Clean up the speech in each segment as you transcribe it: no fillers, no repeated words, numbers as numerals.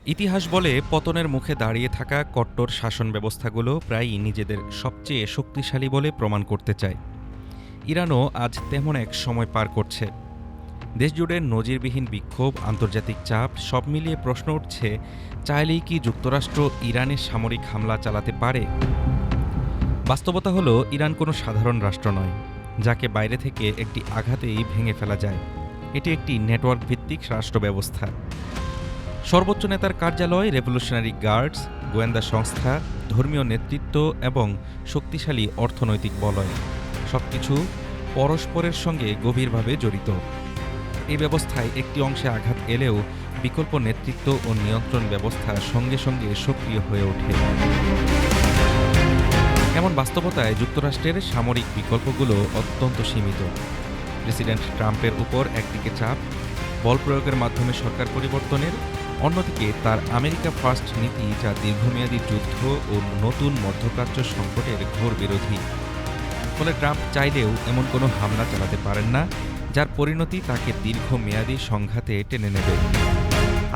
ইতিহাস বলে পতনের মুখে দাঁড়িয়ে থাকা কট্টর শাসন ব্যবস্থাগুলো প্রায়ই নিজেদের সবচেয়ে শক্তিশালী বলে প্রমাণ করতে চায়। ইরানও আজ তেমন এক সময় পার করছে। দেশজুড়ে নজিরবিহীন বিক্ষোভ, আন্তর্জাতিক চাপ সব মিলিয়ে প্রশ্ন উঠছে, চাইলেই কি যুক্তরাষ্ট্র ইরানে সামরিক হামলা চালাতে পারে? বাস্তবতা হলো, ইরান কোনো সাধারণ রাষ্ট্র নয়, যাকে বাইরে থেকে একটি আঘাতেই ভেঙে ফেলা যায়। এটি একটি নেটওয়ার্ক ভিত্তিক রাষ্ট্র ব্যবস্থা। সর্বোচ্চ নেতার কার্যালয়, রেভলিউশনারি গার্ডস, গোয়েন্দা সংস্থা, ধর্মীয় নেতৃত্ব এবং শক্তিশালী অর্থনৈতিক বলয় সবকিছু পরস্পরের সঙ্গে গভীরভাবে জড়িত। এই ব্যবস্থায় একটি অংশে আঘাত এলেও বিকল্প নেতৃত্ব ও নিয়ন্ত্রণ ব্যবস্থা সঙ্গে সঙ্গে সক্রিয় হয়ে ওঠে। এমন বাস্তবতায় যুক্তরাষ্ট্রের সামরিক বিকল্পগুলো অত্যন্ত সীমিত। প্রেসিডেন্ট ট্রাম্পের উপর একদিকে চাপ, বল প্রয়োগের মাধ্যমে সরকার পরিবর্তনের, অন্যদিকে তার আমেরিকা ফার্স্ট নীতি, যা দীর্ঘমেয়াদী যুদ্ধ ও নতুন মধ্যপ্রাচ্য সংকটের ঘোর বিরোধী। ফলে ট্রাম্প চাইলেও এমন কোনো হামলা চালাতে পারেন না, যার পরিণতি তাকে দীর্ঘমেয়াদী সংঘাতে টেনে নেবে।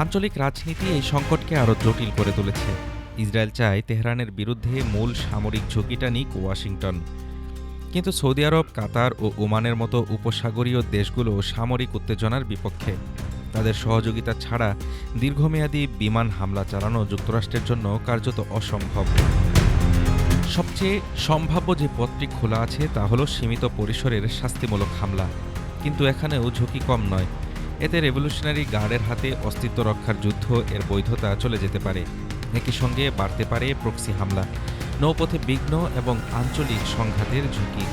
আঞ্চলিক রাজনীতি এই সংকটকে আরও জটিল করে তুলেছে। ইসরায়েল চায় তেহরানের বিরুদ্ধে মূল সামরিক ঝুঁকিটা নিক ওয়াশিংটন, কিন্তু সৌদি আরব, কাতার ও ওমানের মতো উপসাগরীয় দেশগুলো সামরিক উত্তেজনার বিপক্ষে। তাদের সহযোগিতা ছাড়া দীর্ঘমেয়াদী বিমান হামলা চালানো যুক্তরাষ্ট্রের জন্য কার্যত অসম্ভব। সবচেয়ে সম্ভাব্য যে পথটি খোলা আছে তা হলো সীমিত পরিসরের শাস্তিমূলক হামলা, কিন্তু এখানেও ঝুঁকি কম নয়। এতে রেভলিউশনারি গার্ডের হাতে অস্তিত্ব রক্ষার যুদ্ধ এর বৈধতা চলে যেতে পারে। একই সঙ্গে বাড়তে পারে প্রক্সি হামলা, নৌপথে বিঘ্ন এবং আঞ্চলিক সংঘাতের ঝুঁকি।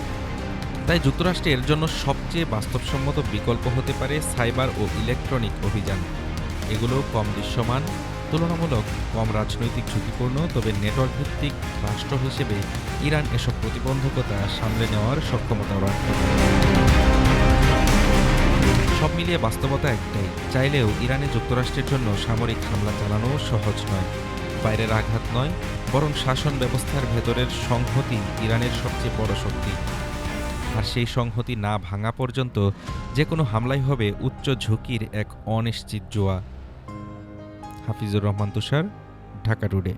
তাই যুক্তরাষ্ট্রের জন্য সবচেয়ে বাস্তবসম্মত বিকল্প হতে পারে সাইবার ও ইলেকট্রনিক অভিযান। এগুলো কম দৃশ্যমান, তুলনামূলক কম রাজনৈতিক ঝুঁকিপূর্ণ, তবে নেটওয়ার্ক ভিত্তিক রাষ্ট্র হিসেবে ইরান এসব প্রতিবন্ধকতা সামলে নেওয়ার সক্ষমতা রাখে। সব মিলিয়ে বাস্তবতা একটাই, চাইলেও ইরানে যুক্তরাষ্ট্রের জন্য সামরিক হামলা চালানো সহজ নয়। বাইরের আঘাত নয়, বরং শাসন ব্যবস্থার ভেতরের সংহতি ইরানের সবচেয়ে বড় শক্তি। আর সেই সংহতি না ভাঙা পর্যন্ত যে কোনো হামলাই হবে উচ্চ ঝুঁকির এক অনিশ্চিত জোয়া। হাফিজুর রহমান তুষার, ঢাকা টুডে।